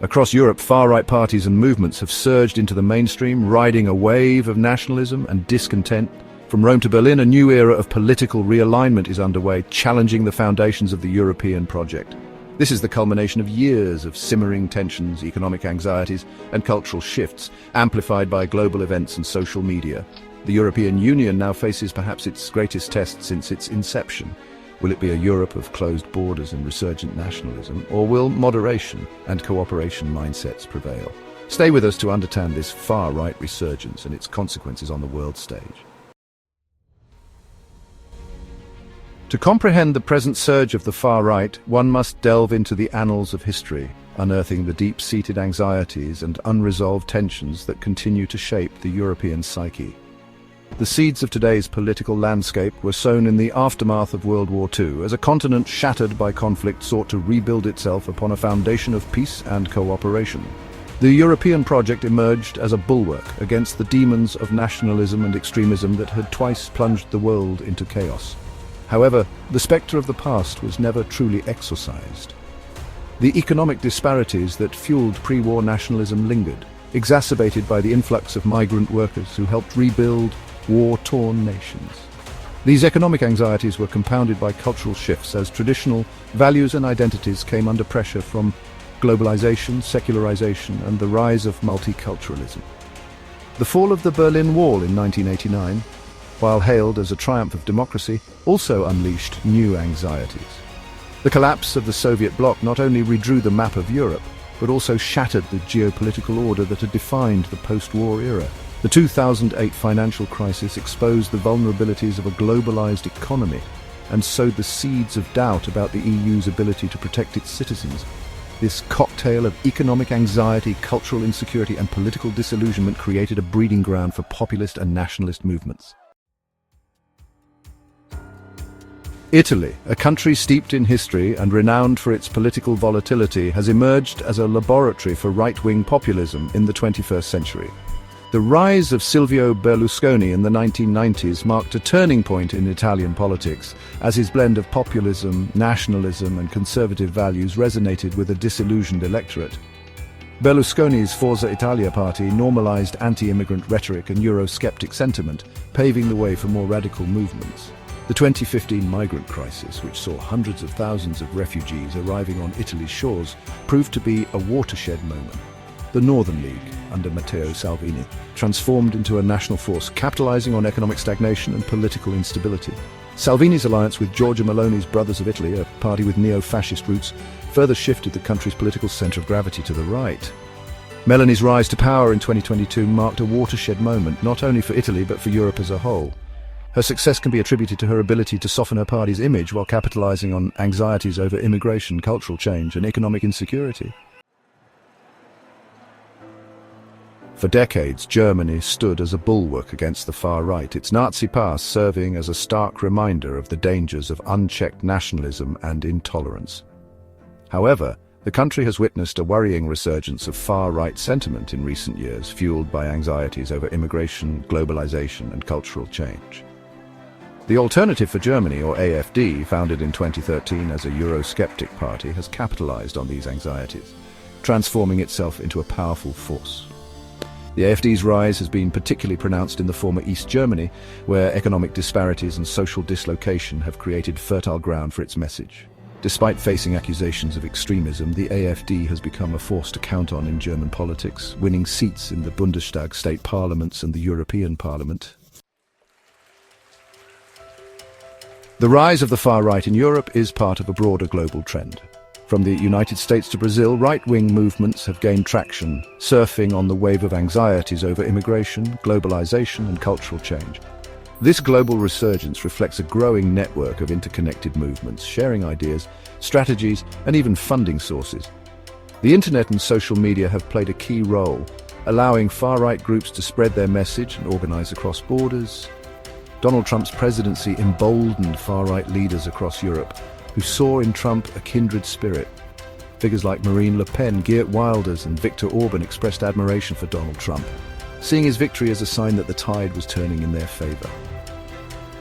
Across Europe, far-right parties and movements have surged into the mainstream, riding a wave of nationalism and discontent. From Rome to Berlin, a new era of political realignment is underway, challenging the foundations of the European project. This is the culmination of years of simmering tensions, economic anxieties, and cultural shifts, amplified by global events and social media. The European Union now faces perhaps its greatest test since its inception. Will it be a Europe of closed borders and resurgent nationalism, or will moderation and cooperation mindsets prevail? Stay with us to understand this far-right resurgence and its consequences on the world stage. To comprehend the present surge of the far right, one must delve into the annals of history, unearthing the deep-seated anxieties and unresolved tensions that continue to shape the European psyche. The seeds of today's political landscape were sown in the aftermath of World War II, as a continent shattered by conflict sought to rebuild itself upon a foundation of peace and cooperation. The European project emerged as a bulwark against the demons of nationalism and extremism that had twice plunged the world into chaos. However, the spectre of the past was never truly exorcised. The economic disparities that fueled pre-war nationalism lingered, exacerbated by the influx of migrant workers who helped rebuild war-torn nations. These economic anxieties were compounded by cultural shifts as traditional values and identities came under pressure from globalization, secularization, and the rise of multiculturalism. The fall of the Berlin Wall in 1989, while hailed as a triumph of democracy, also unleashed new anxieties. The collapse of the Soviet bloc not only redrew the map of Europe, but also shattered the geopolitical order that had defined the post-war era. The 2008 financial crisis exposed the vulnerabilities of a globalized economy and sowed the seeds of doubt about the EU's ability to protect its citizens. This cocktail of economic anxiety, cultural insecurity, and political disillusionment created a breeding ground for populist and nationalist movements. Italy, a country steeped in history and renowned for its political volatility, has emerged as a laboratory for right-wing populism in the 21st century. The rise of Silvio Berlusconi in the 1990s marked a turning point in Italian politics, as his blend of populism, nationalism, and conservative values resonated with a disillusioned electorate. Berlusconi's Forza Italia party normalized anti-immigrant rhetoric and Eurosceptic sentiment, paving the way for more radical movements. The 2015 migrant crisis, which saw hundreds of thousands of refugees arriving on Italy's shores, proved to be a watershed moment. The Northern League, under Matteo Salvini, transformed into a national force, capitalizing on economic stagnation and political instability. Salvini's alliance with Giorgia Meloni's Brothers of Italy, a party with neo-fascist roots, further shifted the country's political center of gravity to the right. Meloni's rise to power in 2022 marked a watershed moment, not only for Italy but for Europe as a whole. Her success can be attributed to her ability to soften her party's image while capitalizing on anxieties over immigration, cultural change, and economic insecurity. For decades, Germany stood as a bulwark against the far right, its Nazi past serving as a stark reminder of the dangers of unchecked nationalism and intolerance. However, the country has witnessed a worrying resurgence of far-right sentiment in recent years, fueled by anxieties over immigration, globalization, and cultural change. The Alternative for Germany, or AfD, founded in 2013 as a Eurosceptic party, has capitalized on these anxieties, transforming itself into a powerful force. The AfD's rise has been particularly pronounced in the former East Germany, where economic disparities and social dislocation have created fertile ground for its message. Despite facing accusations of extremism, the AfD has become a force to count on in German politics, winning seats in the Bundestag state parliaments and the European Parliament. The rise of the far right in Europe is part of a broader global trend. From the United States to Brazil, right-wing movements have gained traction, surfing on the wave of anxieties over immigration, globalization, and cultural change. This global resurgence reflects a growing network of interconnected movements, sharing ideas, strategies, and even funding sources. The internet and social media have played a key role, allowing far-right groups to spread their message and organize across borders. Donald Trump's presidency emboldened far-right leaders across Europe, who saw in Trump a kindred spirit. Figures like Marine Le Pen, Geert Wilders, and Viktor Orban expressed admiration for Donald Trump, seeing his victory as a sign that the tide was turning in their favor.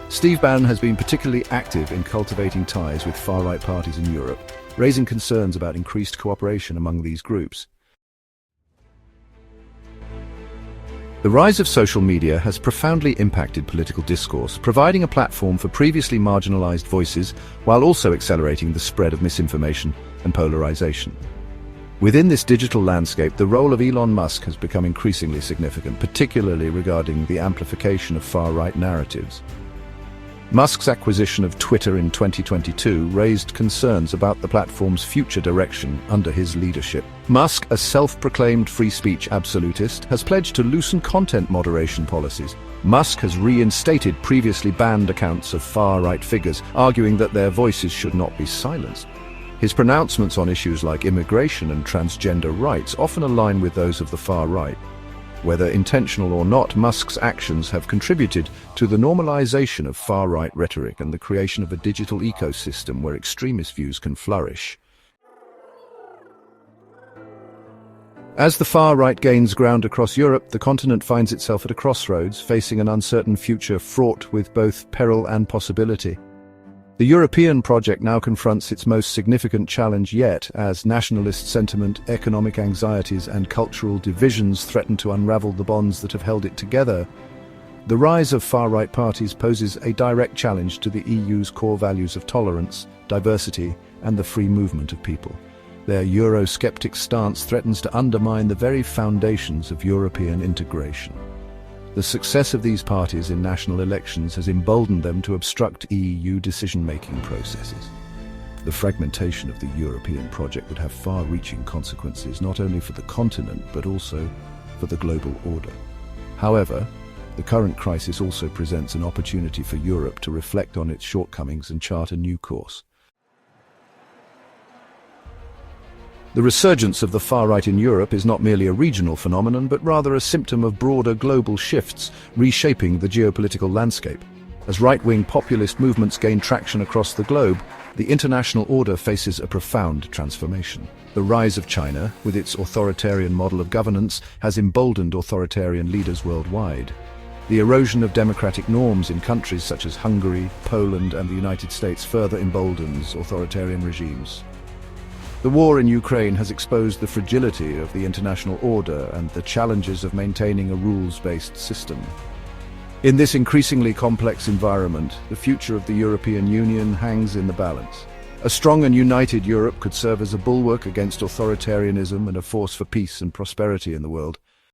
Steve Bannon has been particularly active in cultivating ties with far-right parties in Europe, raising concerns about increased cooperation among these groups. The rise of social media has profoundly impacted political discourse, providing a platform for previously marginalized voices while also accelerating the spread of misinformation and polarization. Within this digital landscape, the role of Elon Musk has become increasingly significant, particularly regarding the amplification of far-right narratives. Musk's acquisition of Twitter in 2022 raised concerns about the platform's future direction under his leadership. Musk, a self-proclaimed free speech absolutist, has pledged to loosen content moderation policies. Musk has reinstated previously banned accounts of far-right figures, arguing that their voices should not be silenced. His pronouncements on issues like immigration and transgender rights often align with those of the far right. Whether intentional or not, Musk's actions have contributed to the normalization of far-right rhetoric and the creation of a digital ecosystem where extremist views can flourish. As the far right gains ground across Europe, the continent finds itself at a crossroads, facing an uncertain future fraught with both peril and possibility. The European project now confronts its most significant challenge yet, as nationalist sentiment, economic anxieties, and cultural divisions threaten to unravel the bonds that have held it together. The rise of far-right parties poses a direct challenge to the EU's core values of tolerance, diversity, and the free movement of people. Their Eurosceptic stance threatens to undermine the very foundations of European integration. The success of these parties in national elections has emboldened them to obstruct EU decision-making processes. The fragmentation of the European project would have far-reaching consequences not only for the continent but also for the global order. However, the current crisis also presents an opportunity for Europe to reflect on its shortcomings and chart a new course. The resurgence of the far-right in Europe is not merely a regional phenomenon, but rather a symptom of broader global shifts, reshaping the geopolitical landscape. As right-wing populist movements gain traction across the globe, the international order faces a profound transformation. The rise of China, with its authoritarian model of governance, has emboldened authoritarian leaders worldwide. The erosion of democratic norms in countries such as Hungary, Poland, and the United States further emboldens authoritarian regimes. The war in Ukraine has exposed the fragility of the international order and the challenges of maintaining a rules-based system. In this increasingly complex environment, the future of the European Union hangs in the balance. A strong and united Europe could serve as a bulwark against authoritarianism and a force for peace and prosperity in the world.